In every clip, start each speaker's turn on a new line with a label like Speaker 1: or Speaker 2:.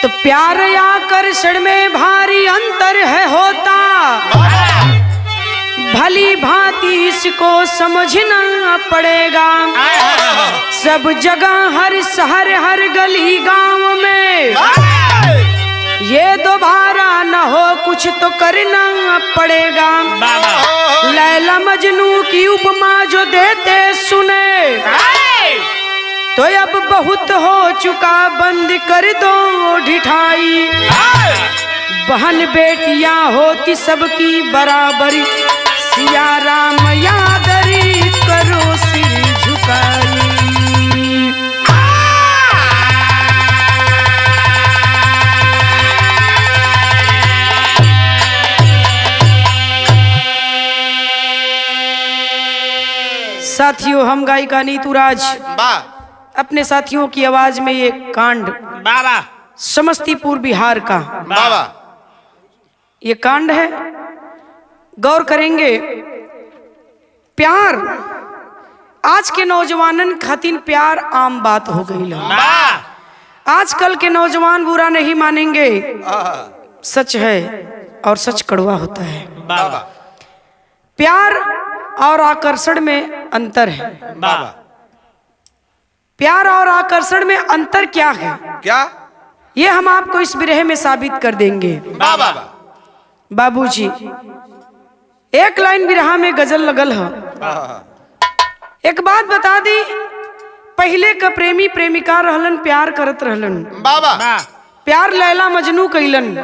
Speaker 1: तो प्यार आकर्षण में भारी अंतर है होता, भली भांति इसको समझना पड़ेगा। सब जगह हर शहर हर गली गांव में ये दोबारा न हो कुछ तो करना पड़ेगा। लैला मजनू की उपमा जो देते सुने, तो अब बहुत हो चुका बंद कर दो ढिठाई। बहन बेटियां होती सबकी बराबरी, सिया राम यादरी करो सिर झुकाई। साथियों, हम गायिका नीतू राज अपने साथियों की आवाज में ये कांड समस्तीपुर बिहार का ये कांड है, गौर करेंगे। प्यार आज के नौजवानन खातिर प्यार आम बात हो गई है। आजकल के नौजवान बुरा नहीं मानेंगे, सच है और सच कड़वा होता है। प्यार और आकर्षण में अंतर है। प्यार और आकर्षण में अंतर क्या है?
Speaker 2: क्या?
Speaker 1: ये हम आपको इस बिरहे में साबित कर देंगे। बाबूजी, एक लाइन बिरहा में गजल लगल है। एक बात बता दी, पहले का प्रेमी प्रेमिका रहलन, प्यार करत रहलन। प्यार लैला मजनू कैलन,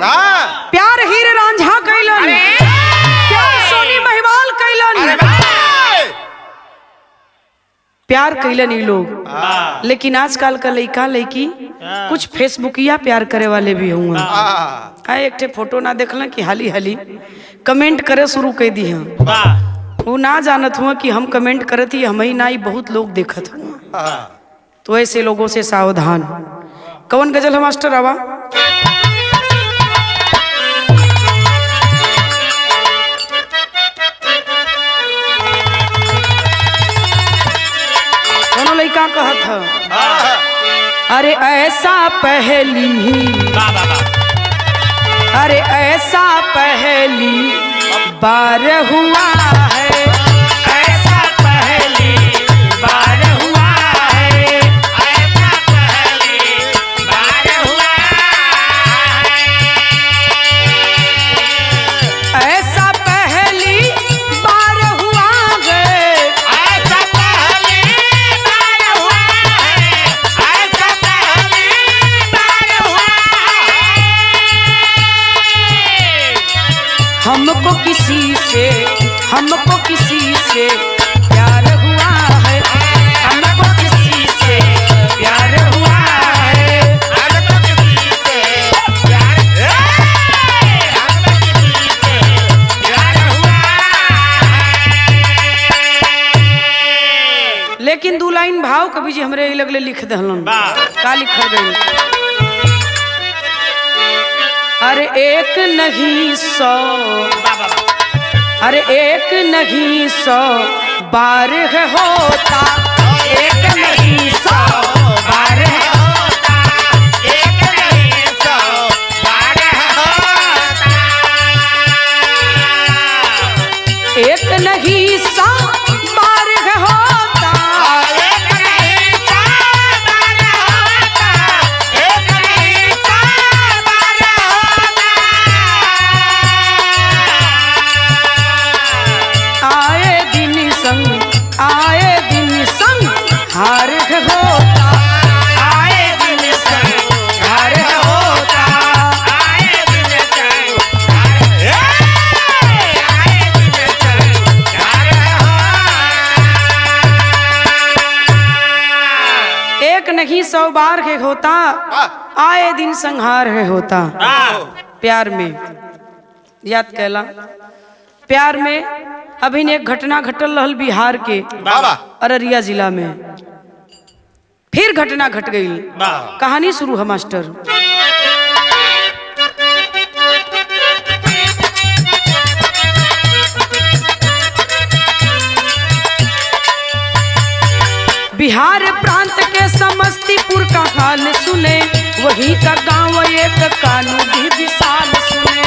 Speaker 1: प्यार हीर रांझा कैलन, प्यार सोनी महिवाल कैलन, प्यार कैलन ये लोग। लेकिन आजकल का लड़का लड़की कुछ फेसबुकिया प्यार करे वाले भी होंगे। एक ठे फोटो ना देखल कि हाली हाली कमेंट करे शुरू कर दी हैं। वो ना जानत हुआ कि हम कमेंट करत ही हम ही ना ही बहुत लोग देखत हुआ। तो ऐसे लोगों से सावधान। कौन गजल है मास्टर? आवा लड़का कहत है, अरे ऐसा पहली, अरे ऐसा पहली बार हुआ है, ऐसा पहली बार हुआ है, ऐसा पहली बार हुआ है, ऐसा पहली बार हुआ है, ऐसा पहली बार हुआ है, ऐसा पहली बार हुआ है। हमको किसी से प्यार हुआ है, हमको किसी से प्यार हुआ है, हमको किसी से प्यार, हमको किसी से प्यार हुआ है। लेकिन दू लाइन भाव कभी जी हमरे लगले लिख दहलन। का लिखल गई? अरे एक नहीं सौ, अरे एक नहीं सौ बार है होता, एक नहीं सौ बार है होता, एक नहीं सौ बार है होता, एक नहीं सौ बार है होता, एक नहीं सौ बार होता, एक नहीं सौ बार होता। आए दिन संग हार होता, आए दिन संग हार होता, आए दिन संग हार होता। एक नहीं 100 बार है होता, आए दिन संहार है होता। प्यार में याद कैला, प्यार में अभी एक घटना घटल रहल बिहार के अररिया जिला में। फिर घटना घट गई। कहानी शुरू है मास्टर। बिहार प्रांत के समस्तीपुर का हाल सुने, वही का गांव एक कानू भी विशाल सुने।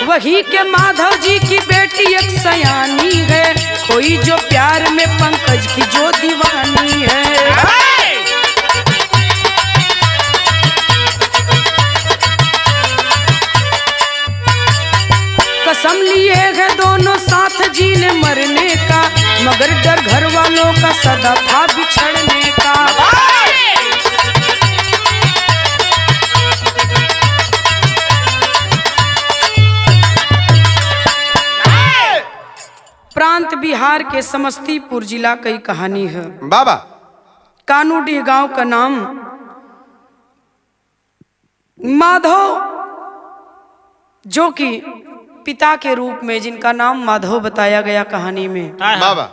Speaker 1: वही के माधव जी की बेटी एक सयानी है, कोई जो प्यार में पंकज की जो दीवानी है। कसम लिए है दोनों साथ जीने मरने का, मगर डर घर वालों का सदा था बिछड़ने का। प्रांत बिहार के समस्तीपुर जिला की कहानी है।
Speaker 2: बाबा
Speaker 1: कानूडीह गांव का नाम माधव, जो कि पिता के रूप में जिनका नाम माधव बताया गया कहानी में।
Speaker 2: बाबा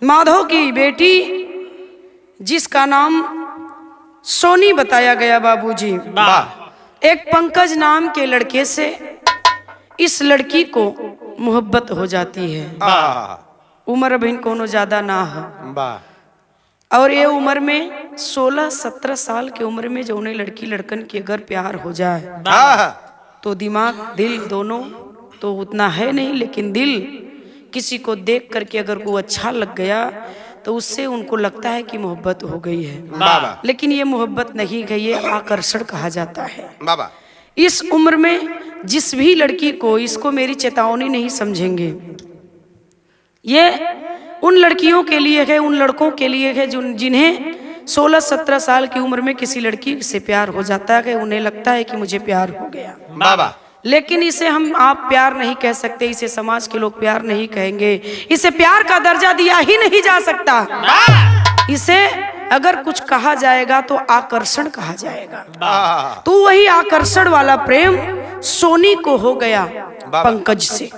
Speaker 1: माधव की बेटी जिसका नाम सोनी बताया गया बाबूजी, एक पंकज नाम के लड़के से इस लड़की को मोहब्बत हो जाती है। उम्र अभी कोनो ज्यादा ना है, और ये उम्र में 16-17 साल की उम्र में जो उन्हें लड़की लड़कन की अगर प्यार हो जाए तो दिमाग दिल दोनों तो उतना है नहीं, लेकिन दिल किसी को देख करके अगर वो अच्छा लग गया तो उससे उनको लगता है कि मोहब्बत हो गई है। लेकिन ये मोहब्बत नहीं गई, ये आकर्षण कहा जाता है। बाबा इस उम्र में जिस भी लड़की को, इसको मेरी चेतावनी नहीं समझेंगे, ये उन लड़कियों के लिए है, उन लड़कों के लिए है जिन्हें 16-17 साल की उम्र में किसी लड़की से प्यार हो जाता है, उन्हें लगता है कि मुझे प्यार हो गया। बाबा लेकिन इसे हम आप प्यार नहीं कह सकते, इसे समाज के लोग प्यार नहीं कहेंगे, इसे प्यार का दर्जा दिया ही नहीं जा सकता। इसे अगर कुछ कहा जाएगा तो आकर्षण कहा जाएगा। तो वही आकर्षण वाला प्रेम सोनी को हो गया पंकज से।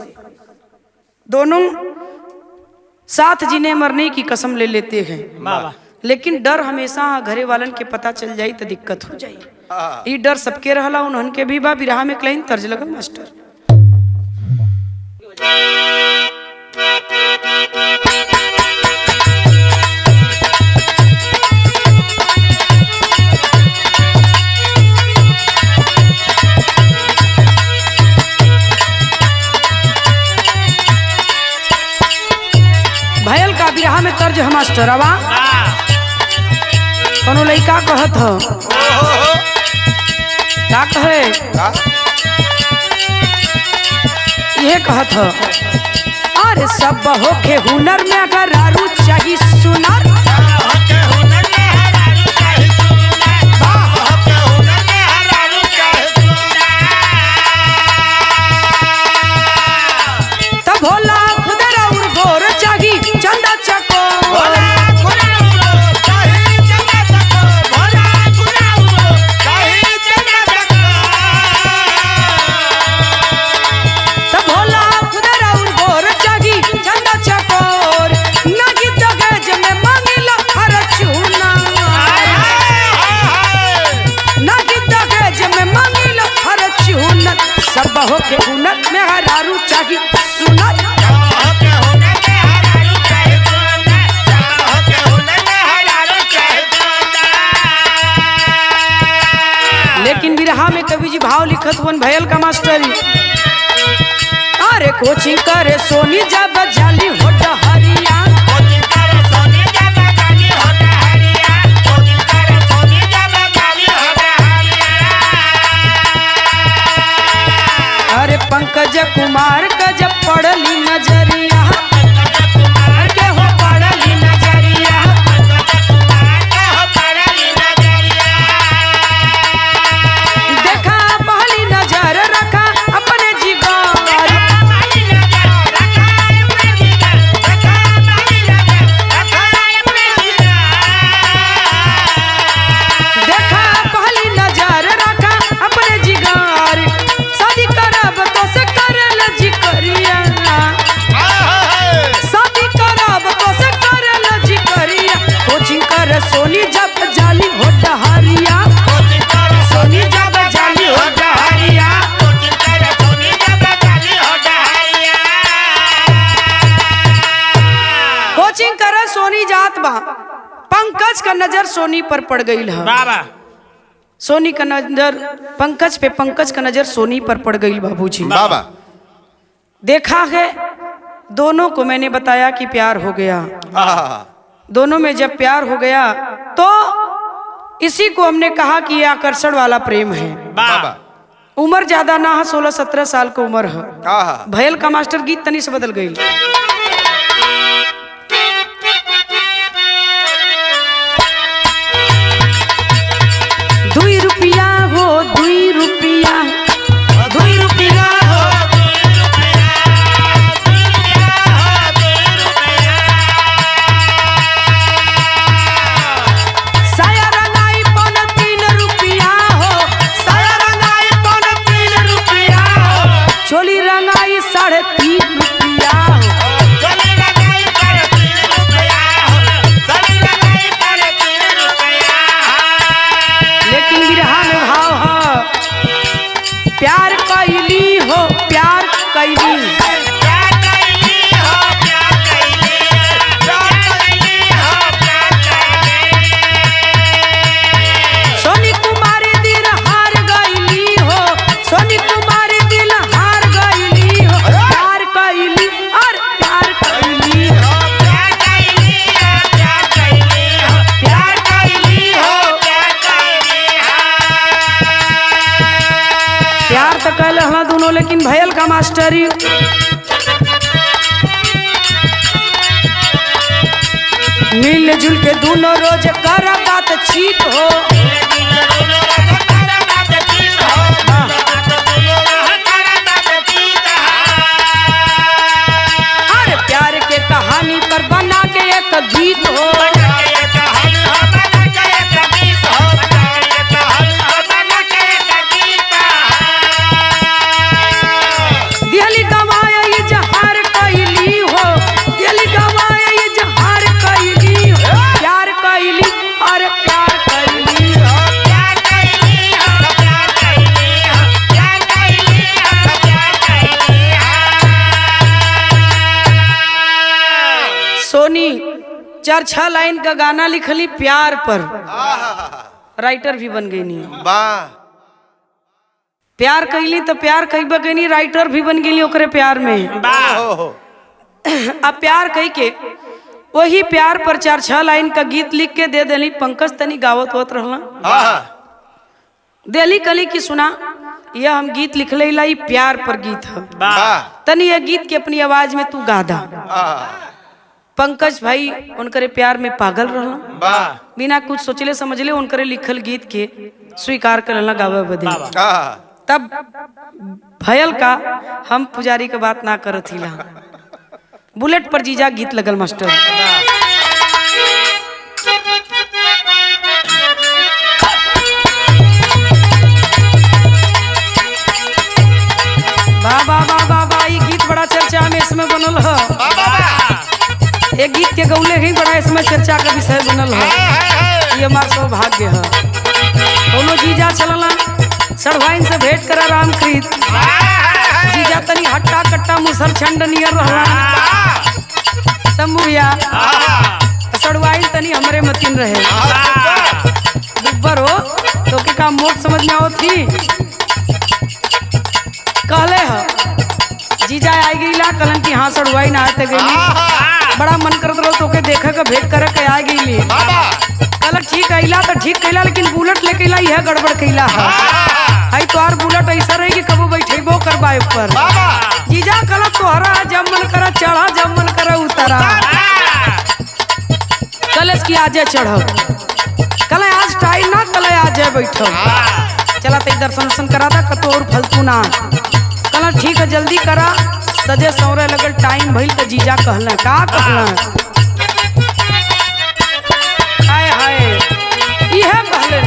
Speaker 1: दोनों साथ जीने मरने की कसम ले लेते हैं, लेकिन डर हमेशा घरे वालन के पता चल जाई तो दिक्कत हो जाई। ये डर सबके रहला, उन्हन के भी बा। बिरहा में क्लाइन तर्ज लगल मास्टर। भयल का बिरहा में तर्ज है मास्टर। आवा कोनो लइका कहत ह क्या कहे, ये कहत ह, अरे सब होके हुनर में अगर आरू चाहिए सुनर, तब भोला खुदरा और गोर चाहिए चंदा चकोर। सब होके हुनर में हरारू चाहिए सुनर, लेकिन बिरहा में कवि जी भाव लिखत हुन भयल का मास्टरी। अरे कोचिंग करे सोनी जब जाली हो डहरिया, अरे पंकज कुमार का जब पड़ली नजरिया, के हो पड़ली नजरिया, देखा पहली नजर रखा अपने जिगर, कोचिंग कर सोनी जात बा, पंकज का नजर सोनी पर पड़ गई है। सोनी का नजर पंकज पे, पंकज का नजर सोनी पर पड़ गई बाबूजी। देखा है दोनों को, मैंने बताया कि प्यार हो गया। दोनों में जब प्यार हो गया तो इसी को हमने कहा कि ये आकर्षण वाला प्रेम है। उम्र ज्यादा ना है, 16-17 साल की उम्र है। भयल का मास्टर गीत तनी से बदल गई। ₹2 हो, ₹2, ₹2 हो, साया रंगाई पौन ₹3 हो, साया रंगाई पौन ₹3 हो, चोली रंगाई ₹3.5 हो। लेकिन बिरहा में भाव है, प्यार कैली हो, प्यार कैली, सोनी कुमारी दिल हार गईली हो, सोनी कुमारी दिल हार गईली हो, प्यार कैली और प्यार कैली हो, प्यार कैली हो। प्यार तो कल हला दोनों, लेकिन भयल का मास्टरी मिल जुल के दोनों रोज कर बातचीत हो। अरे प्यार के कहानी पर बना के एक गीत हो। दिहली गवाया ये जहार कैली हो, दिहली गवाया ये जहार कैली हो, प्यार कैली और प्यार कैली हो, प्यार कैली हो, प्यार कैली हो, प्यार कैली हो, प्यार कैली हो। सोनी 4-6 लाइन का गाना लिखली प्यार पर, राइटर भी बन गई नहीं। प्यार कैली तो प्यार कहबे गई, राइटर भी बन गई ओकरे प्यार में। अब प्यार कह के वही प्यार पर 4-6 लाइन का गीत लिख के दे देली। पंकज तनी गावत होत रहला, देली कली की सुना, यह हम गीत लिख लेला, ई प्यार पर गीत है, तनी यह गीत के अपनी आवाज में तू गा दा। पंकज भाई उनकरे प्यार में पागल रहला, बिना कुछ सोचले समझले उनकरे लिखल गीत के स्वीकार करला गावे बदे। तब भयल का हम पुजारी के बात ना करत हिला, बुलेट पर जीजा गीत लगल मास्टर। बाबा बाबा बा, ये गीत बड़ा चर्चा में इसमें बनल है। एक गीत के गौले ही बड़ा इसमें चर्चा का विषय बनल है। ये हमारा सौभाग्य है। दोनों जीजा चलला सड़वाइन से भेंट करा रामकृत, जीजा तनी हट्टा कट्टा मुसर छंड नियर रहला समूया, सड़वाइन तनी हमरे मतिन रहे दुब्बर हो तो के काम मोट समझ में आओ थी। कहले ह जीजा आई गईला कलन की हाँ सड़वाइन आते गई, बड़ा मन करत रहो तो के देखे के भेंट करे के आ गईली। कल ठीक आइला तो ठीक कैला, लेकिन बुलेट लेके अइला यह गड़बड़ कैला है। तो और बुलेट ऐसा रही कि कबो बैठेबो करबाए पर। जीजा कल तोहरा जब मन करा चढ़ा, जब मन करा उतरा। कलश की आजे चढ़ो, कल आज टाइम ना, कल आज बैठो। चला ते दर्शन वर्शन करा था कतो और फालतू ना। कल ठीक है जल्दी करा, सजे सौरे लगल टाइम भइल तो जीजा कहला का कहला, हाय हाय यह कहले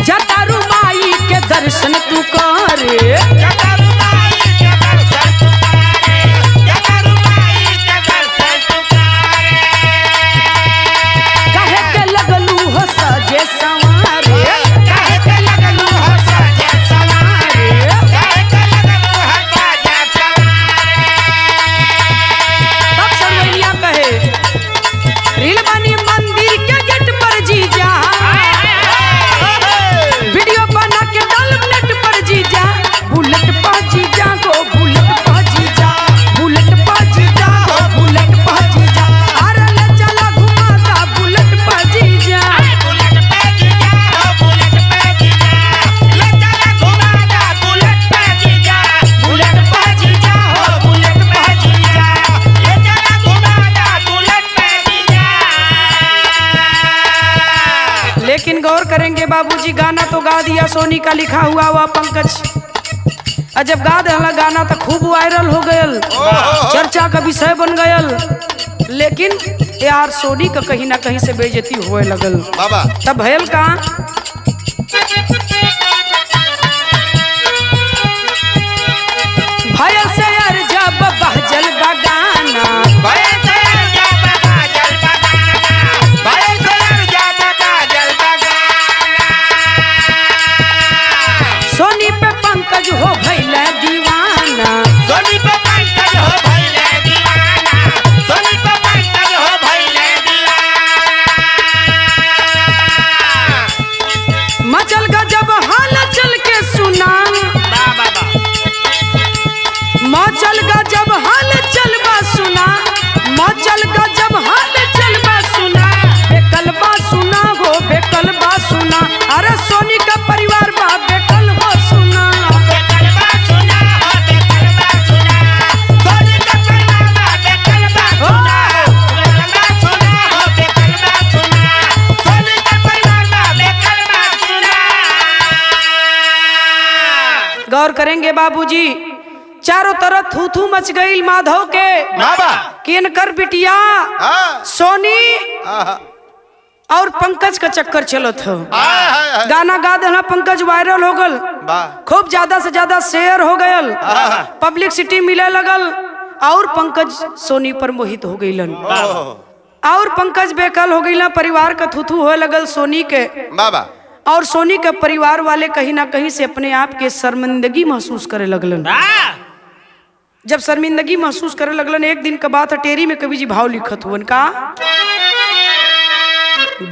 Speaker 1: जतारू माई के दर्शन तू करे, जतारू माई के दर्शन तू करे, जतारू माई के दर्शन तू करे। काहे के लगलू हो सजे संवारे, काहे के लगलू हो सजे संवारे, काहे के लगलू हो सजे संवारे। तब सरवैया बाबूजी गाना तो गा दिया, सोनी का लिखा हुआ हुआ पंकज। और जब गा दिया गाना तो खूब वायरल हो गयल, चर्चा का विषय बन गयल। लेकिन यार सोनी का कहीं ना कहीं से बेइज्जती होए लगल। तब भयल का भयल से यार जब बहजल बगाना, सोनी पे पंकज हो भैले दीवाना,
Speaker 2: सोनी पे पंकज हो भैले दीवाना, सोनी पे पंकज हो भैले दीवाना।
Speaker 1: मचल का जब हाल चल के सुना, मचल का जब हाल चलबा सुना, मचल का जब हाल चलबा सुना, बेकलबा सुना हो बेकलबा सुना। अरे सोनी का परिवार बा बेकल हो सुना,
Speaker 2: बेकलबा सुना हो बेकलबा सुना, सोनी का परिवार बा बेकलबा सुना, बेकलबा सुना हो बेकलबा सुना, सोनी का परिवार बा बेकलबा सुना।
Speaker 1: गौर करेंगे बाबूजी, चारों तरफ थू थू मच गई माधव के कि इनकर बिटिया सोनी और पंकज का चक्कर चलत हो। गाना गा देना पंकज वायरल हो गल, खूब ज्यादा से ज्यादा शेयर हो गयल, पब्लिसिटी मिले लगल और पंकज सोनी पर मोहित हो गईलन और पंकज बेकल हो गईला। परिवार का थू थू होए लगल सोनी के, और सोनी के परिवार वाले कहीं ना कहीं से अपने आप के शर्मिंदगी महसूस करे लगलन। जब शर्मिंदगी महसूस करे लगलन, एक दिन का बात टेरी में कवि जी भाव लिखत हुवन का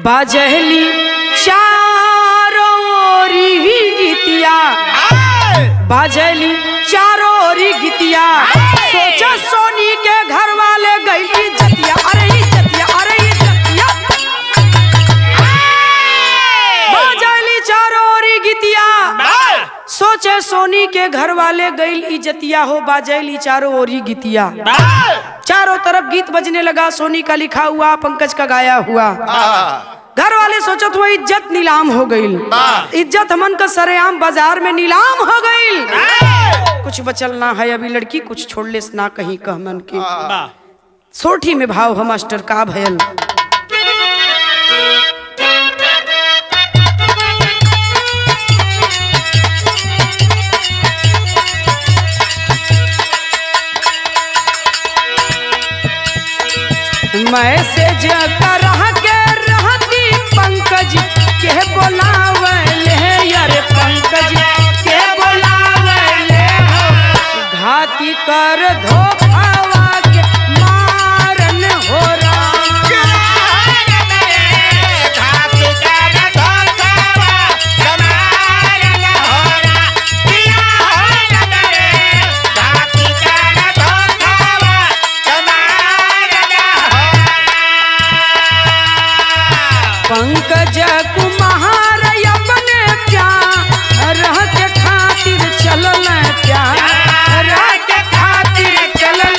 Speaker 1: बाजहली चारों ओरी गीतिया, बाजहली चारों ओरी गीतिया, सोचा सोनी के घर वाले गई जतिया, अरे जतिया, अरे जतिया, बाजहली चारों ओरी गीतिया, सोचे सोनी के घर वाले गई इज्जतिया हो, बाजैली चारों ओरी गीतिया। चारों तरफ गीत बजने लगा, सोनी का लिखा हुआ पंकज का गाया हुआ। घर वाले सोचत हुआ इज्जत नीलाम हो गई, इज्जत हमन का सरेआम बाजार में नीलाम हो गई। कुछ बचल ना है अभी लड़की, कुछ छोड़ ले ना कहीं कह मन के। सोठी में भाव हम मास्टर का भयल मैसेज करह के रहती पंकज के बोलावले, यार पंकज के बोलावले हो, घाती कर धोखावा के मारन हो पंकज कुमार अपने प्यार के खातिर चलल, प्यार के खातिर चलल,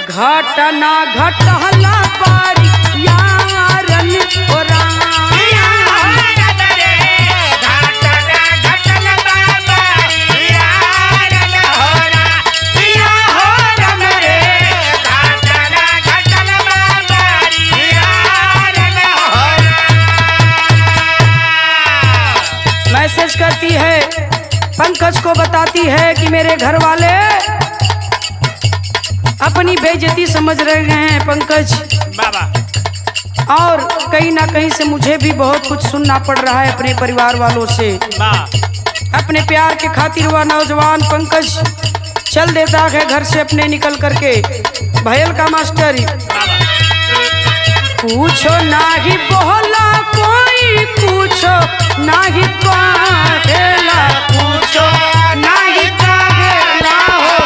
Speaker 1: घटना घटला पारी यारन हो करती है, पंकज को बताती है कि मेरे घर वाले अपनी बेइज्जती समझ रहे हैं पंकज बाबा, और कहीं ना कहीं से मुझे भी बहुत कुछ सुनना पड़ रहा है अपने परिवार वालों से। अपने प्यार के खातिर वह नौजवान पंकज चल देता है घर से अपने निकल करके। भयल का मास्टर पूछो ना ही बोला कोई, पूछो ना ही कहेला, पूछो ना ही कहेला हो,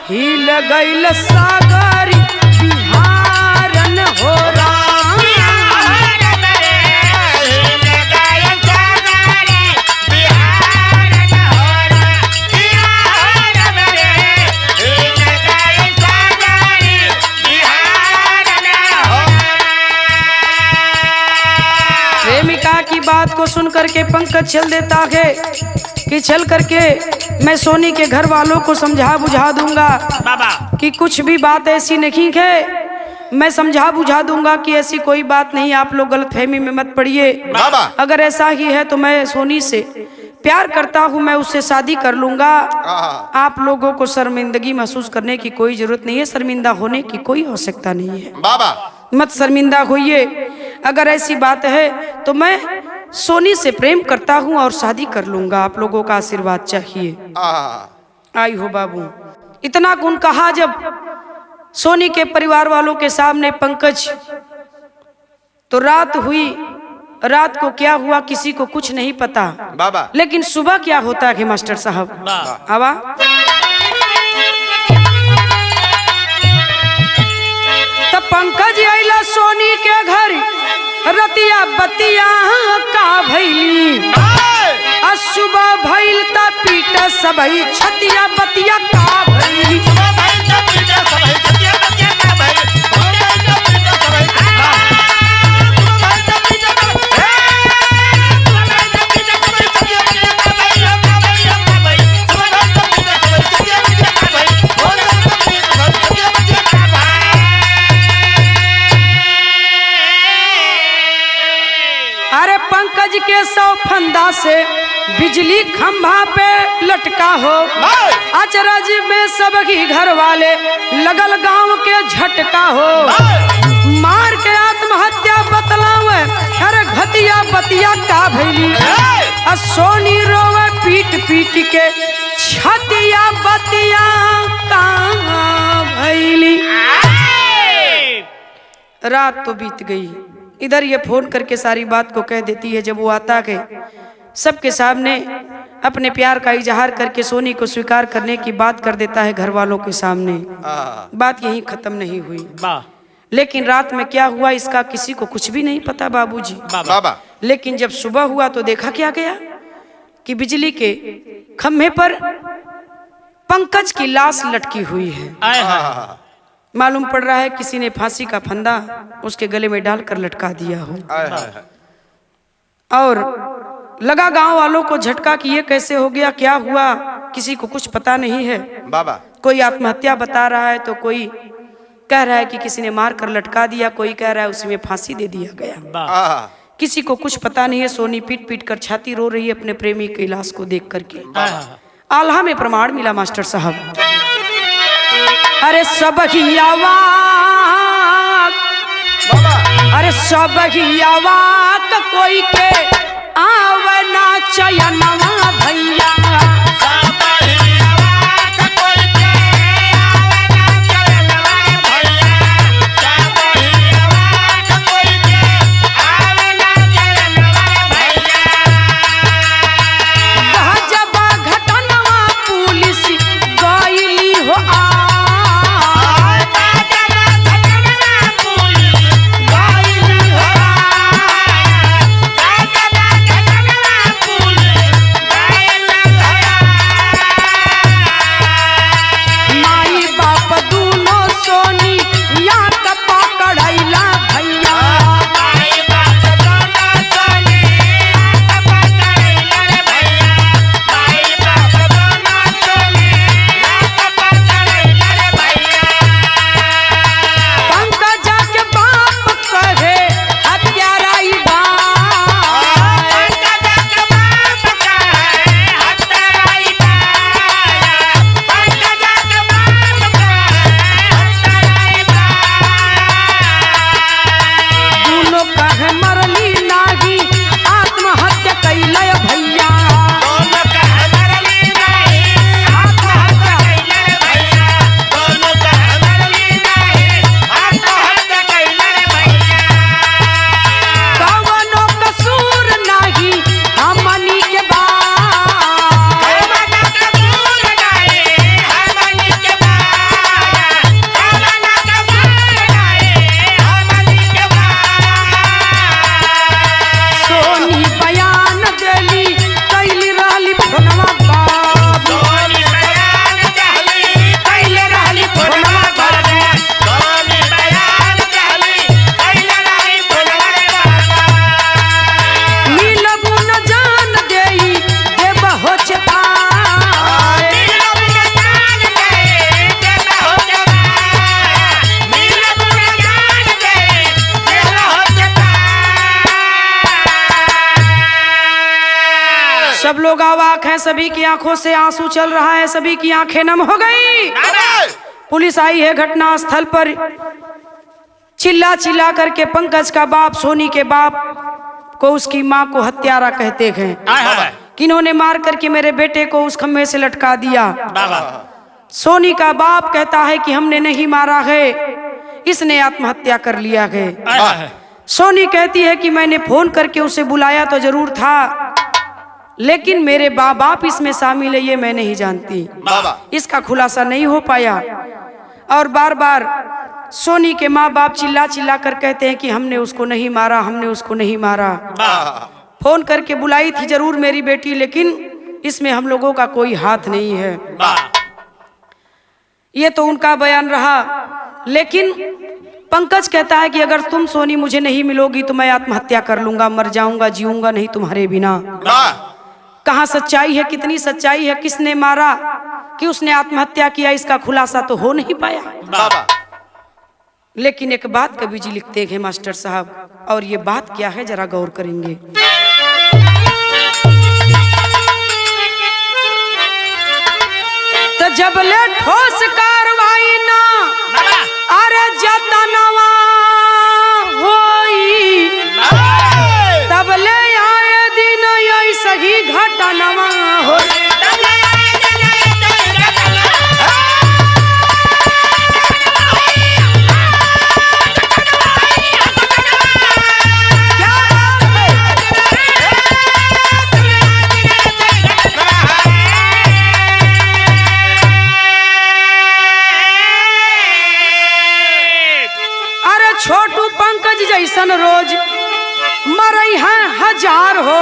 Speaker 1: हिल गइल सागरी बिहारन हो प्रेमिका की बात को सुन करके पंकज चल देता है कि चल करके मैं सोनी के घर वालों को समझा बुझा दूंगा
Speaker 2: बाबा
Speaker 1: कि कुछ भी बात ऐसी नहीं है, मैं समझा बुझा दूंगा कि ऐसी कोई बात नहीं, आप लोग गलतफहमी में मत पड़िए।
Speaker 3: बाबा
Speaker 1: अगर ऐसा ही है तो मैं सोनी से प्यार करता हूँ, मैं उससे शादी कर लूंगा। आप लोगों को शर्मिंदगी महसूस करने की कोई जरूरत नहीं है, शर्मिंदा होने की कोई आवश्यकता नहीं है।
Speaker 3: बाबा
Speaker 1: मत शर्मिंदा होइए। अगर ऐसी बात है तो मैं सोनी से प्रेम करता हूँ और शादी कर लूंगा, आप लोगों का आशीर्वाद चाहिए। आई हो बाबू। इतना गुण कहा जब सोनी के परिवार वालों के सामने पंकज, तो रात हुई। रात को क्या हुआ किसी को कुछ नहीं पता
Speaker 3: बाबा,
Speaker 1: लेकिन सुबह क्या होता है मास्टर साहब? हवा तब पंकज आइला सोनी के घर, रतिया बतिया का भैली, सुबह भैल ता पीट सबई छतिया बतिया का भैली। अरे पंकज के सौ फंदा से बिजली खंभा पे लटका हो, अचरज में सबकी घर वाले लगल गांव के झटका हो, मार के आत्महत्या बतलावे, अरे घतिया बतिया का भैली, सोनी रोवे पीट पीट के छतिया बतिया का भैली। रात तो बीत गई, इधर ये फोन करके सारी बात को कह देती है। जब वो आता है सबके सामने अपने प्यार का इजहार करके सोनी को स्वीकार करने की बात कर देता है घर वालों के सामने। बात यहीं खत्म नहीं हुई, लेकिन रात में क्या हुआ इसका किसी को कुछ भी नहीं पता बाबूजी।
Speaker 3: बाबा,
Speaker 1: लेकिन जब सुबह हुआ तो देखा क्या गया कि बिजली के खंभे पर पंकज की लाश लटकी हुई है। मालूम पड़ रहा है किसी ने फांसी का फंदा उसके गले में डालकर लटका दिया हो। और लगा गांव वालों को झटका कि ये कैसे हो गया, क्या हुआ, किसी को कुछ पता नहीं है।
Speaker 3: बाबा,
Speaker 1: कोई आत्महत्या बता रहा है तो कोई कह रहा है कि किसी ने मार कर लटका दिया, कोई कह रहा है उसी में फांसी दे दिया गया। किसी को कुछ पता नहीं है। सोनी पीट पीट कर छाती रो रही है अपने प्रेमी की लाश को देख करके। आल्हा में प्रमाण मिला मास्टर साहब। अरे सब ही आवाज, अरे सब ही आवाज कोई के आवना चयनवा भैया, सब लोग अवाक हैं, सभी की आंखों से आंसू चल रहा है, सभी की आंखें नम हो गई। पुलिस आई है घटना स्थल पर। चिल्ला चिल्ला करके पंकज का बाप, सोनी के बाप को, उसकी माँ को हत्यारा कहते हैं। किन्होंने मार करके मेरे बेटे को उस खम्भे से लटका दिया। सोनी का बाप कहता है कि हमने नहीं मारा है, इसने आत्महत्या कर लिया है। सोनी कहती है कि मैंने फोन करके उसे बुलाया तो जरूर था, लेकिन मेरे बाप इसमें शामिल है ये मैं नहीं जानती। इसका खुलासा नहीं हो पाया। और बार बार सोनी के माँ बाप चिल्ला चिल्ला कर कहते हैं कि हमने उसको नहीं मारा, हमने उसको नहीं मारा। फोन करके बुलाई थी जरूर मेरी बेटी, लेकिन इसमें हम लोगों का कोई हाथ नहीं है। ये तो उनका बयान रहा। लेकिन पंकज कहता है कि अगर तुम सोनी मुझे नहीं मिलोगी तो मैं आत्महत्या कर लूंगा, मर जाऊंगा, जीऊंगा नहीं तुम्हारे बिना। कहाँ सच्चाई है, कितनी सच्चाई है, किसने मारा कि उसने आत्महत्या किया, इसका खुलासा तो हो नहीं पाया। लेकिन एक बात कवि जी लिखते हैं मास्टर साहब, और ये बात क्या है जरा गौर करेंगे। तो जब ले ठोस कार्रवाई ना अरे जतनवा होई, तब ले आए दिन ऐसा ही घटनवा होई। छोटू पंकज जैसन रोज मरई है हजार हो,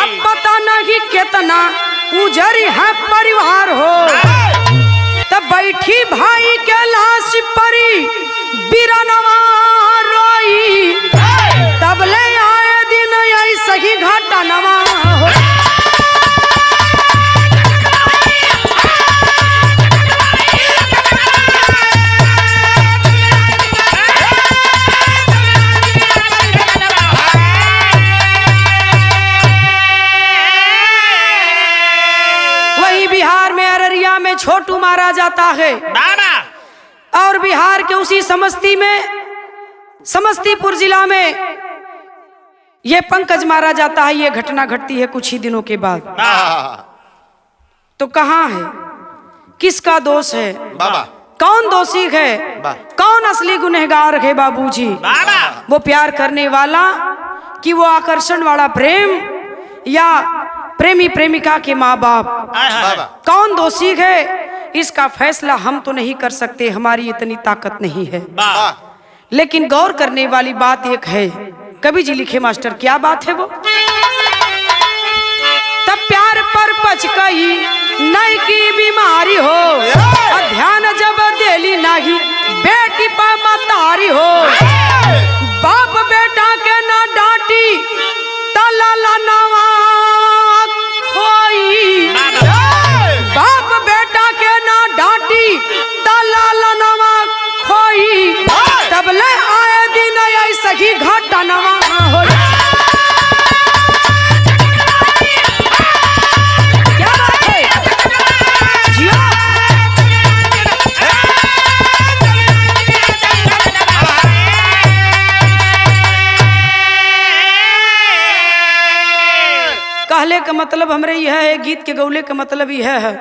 Speaker 1: अब पता नहीं कितना उजरी है परिवार हो। तब बैठी भाई के लाश परी बिरनवा रोई, तब ले आए दिन ऐसा ही घटनवा हो। बिहार में अररिया में छोटू मारा जाता है, और बिहार के उसी समस्तीपुर जिला में ये पंकज मारा जाता है। ये घटना घटती है कुछ ही दिनों के बाद। तो कहाँ है, किसका दोष है, कौन दोषी है, कौन असली गुनहगार है बाबूजी? वो प्यार करने वाला कि वो आकर्षण वाला प्रेम, या प्रेमी प्रेमिका के माँ बाप? कौन दोषी है, इसका फैसला हम तो नहीं कर सकते, हमारी इतनी ताकत नहीं है। लेकिन गौर करने वाली बात एक है, कवि जी लिखे मास्टर, क्या बात है वो? तब प्यार पर पचकई नई की बीमारी हो, ध्यान जब देली नहीं बेटी पर मतारी हो। बाप बेटा के ना डांटी तला नवा खोई, बाप बेटा के ना डांटी तला नवा खोई, तब ले आए दिन ऐसा ही घटनवा हो। क्या बात है जियो? कहले का मतलब हमरे यह है, गीत के गौले का मतलब यह है,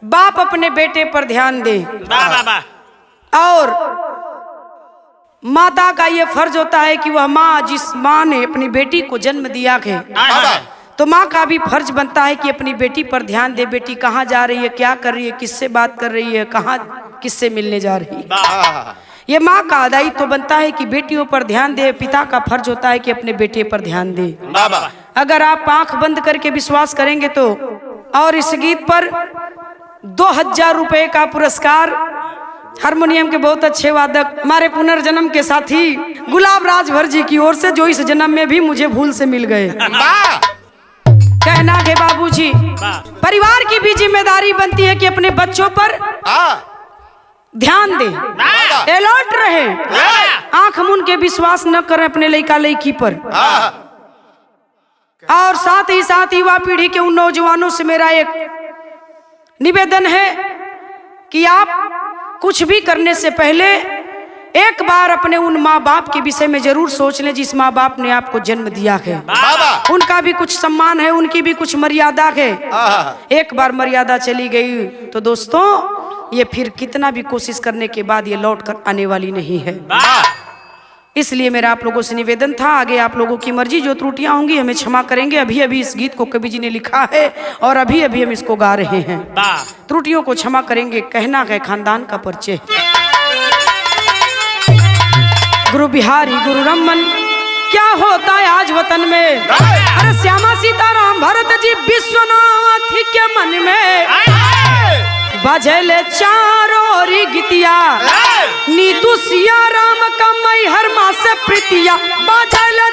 Speaker 1: बाप अपने बेटे पर ध्यान दे, और माता का यह फर्ज होता है कि वह माँ, जिस माँ ने अपनी बेटी को जन्म दिया है, तो माँ का भी फर्ज बनता है कि अपनी बेटी पर ध्यान दे। बेटी कहाँ जा रही है, क्या कर रही है, किससे बात कर रही है, कहाँ किससे मिलने जा रही है। ये माँ का दायित्व तो बनता है कि बेटियों पर ध्यान दे। पिता का फर्ज होता है कि अपने बेटे पर ध्यान दे। अगर आप आंख बंद करके विश्वास करेंगे तो, और इस गीत पर 2000 रुपए का पुरस्कार हारमोनियम के बहुत अच्छे वादक हमारे पुनर्जन्म के साथी गुलाब राजभर जी की ओर से, जो इस जन्म में भी मुझे भूल से मिल गए। कहना है बाबूजी, परिवार की भी जिम्मेदारी बनती है कि अपने बच्चों पर ध्यान दे, अलर्ट रहे, आंख मूंद के विश्वास न करें अपने लड़का लड़की पर। और साथ ही साथ युवा पीढ़ी के उन नौजवानों से मेरा एक निवेदन है कि आप कुछ भी करने से पहले एक बार अपने उन माँ बाप के विषय में जरूर सोच लें जिस माँ बाप ने आपको जन्म दिया है। उनका भी कुछ सम्मान है, उनकी भी कुछ मर्यादा है। एक बार मर्यादा चली गई तो दोस्तों ये फिर कितना भी कोशिश करने के बाद ये लौट कर आने वाली नहीं है। इसलिए मेरा आप लोगों से निवेदन था, आगे आप लोगों की मर्जी, जो त्रुटियां होंगी हमें क्षमा करेंगे। अभी अभी इस गीत को कवि जी ने लिखा है और अभी अभी हम इसको गा रहे हैं, त्रुटियों को क्षमा करेंगे। कहना है खानदान का परिचय। गुरु बिहारी गुरु रमन क्या होता है आज वतन में, अरे श्यामा सीताराम भरत जी विश्वनाथ के मन में बजले चारों री गीतिया, नीतू सिया राम का मई हर मास प्रीतिया, बजले